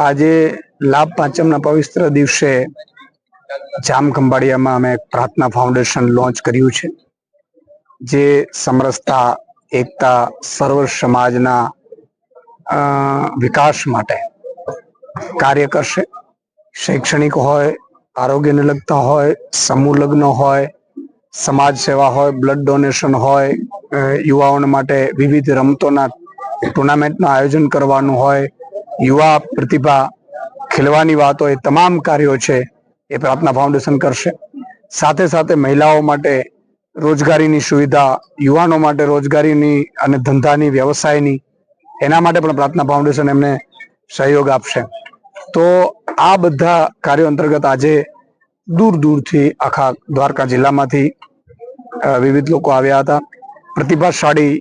આજે લાભ પાંચમના પવિત્ર દિવસે જામખંભાળિયામાં અમે પ્રાર્થના ફાઉન્ડેશન લોન્ચ કર્યું છે, જે સમરસતા, એકતા, સર્વ સમાજના વિકાસ માટે કાર્ય કરશે. શૈક્ષણિક હોય, આરોગ્યને લગતા હોય, સમૂહ લગ્ન હોય, સમાજ સેવા હોય, બ્લડ ડોનેશન હોય, યુવાઓને માટે વિવિધ રમતોના ટુર્નામેન્ટનું આયોજન કરવાનું હોય, યુવા પ્રતિભા ખીલવાની વાત હોય, તમામ કાર્યો છે એ પ્રાર્થના ફાઉન્ડેશન કરશે. સાથે સાથે મહિલાઓ માટે રોજગારીની સુવિધા, યુવાનો માટે રોજગારીની અને ધંધાની, વ્યવસાયની, એના માટે પણ પ્રાર્થના ફાઉન્ડેશન એમને સહયોગ આપશે. તો આ બધા કાર્યો અંતર્ગત આજે દૂર દૂરથી આખા દ્વારકા જિલ્લામાંથી વિવિધ લોકો આવ્યા હતા. પ્રતિભાશાળી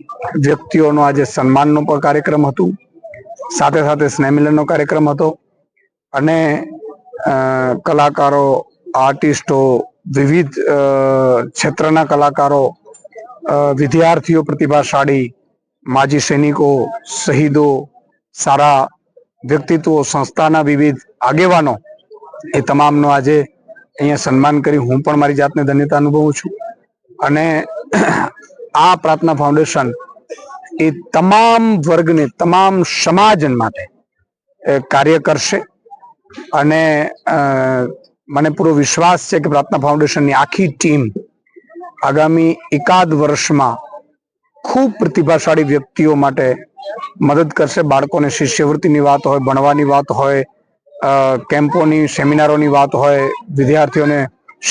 વ્યક્તિઓનો આજે સન્માનનો પણ કાર્યક્રમ હતું, સાથે સાથે સ્નેહમિલનનો કાર્યક્રમ હતો અને કલાકારો, આર્ટિસ્ટો, વિવિધ ક્ષેત્રના કલાકારો, વિદ્યાર્થીઓ પ્રતિભાશાળી, માજી સૈનિકો, શહીદો, સારા વ્યક્તિત્વો, સંસ્થાના વિવિધ આગેવાનો, એ તમામનો આજે અહીંયા સન્માન કરી હું પણ મારી જાતને ધન્યતા અનુભવું છું. અને આ પ્રાર્થના ફાઉન્ડેશન એ તમામ વર્ગને, તમામ સમાજ માટે કાર્ય કરશે અને મને પૂરો વિશ્વાસ છે કે પ્રાર્થના ફાઉન્ડેશનની આખી ટીમ આગામી એકાદ વર્ષમાં ખૂબ પ્રતિભાશાળી વ્યક્તિઓ માટે મદદ કરશે. બાળકોને શિષ્યવૃત્તિની વાત હોય, ભણવાની વાત હોય, કેમ્પોની, સેમિનારોની વાત હોય, વિદ્યાર્થીઓને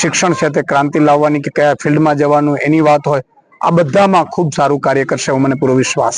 શિક્ષણ ક્ષેત્રે ક્રાંતિ લાવવાની કે કયા ફિલ્ડમાં જવાનું એની વાત હોય, આ બધામાં ખૂબ સારું કાર્ય કરશે, એવો મને પૂરો વિશ્વાસ.